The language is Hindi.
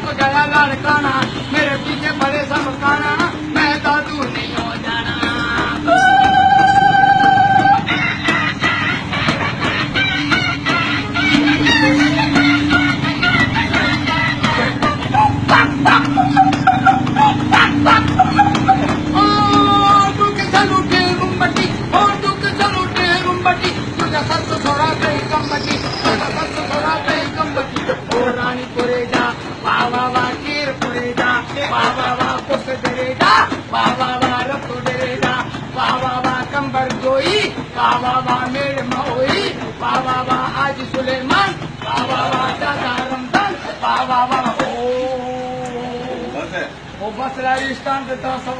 तो गया लड़काना, मेरे पीछे पड़े सब काना, मैं दादू नहीं हो जाना। मेरे मोई बाबा आज सुलेमान बाबा दादा रमजान बाबा ओ बस राजस्थान से तो सब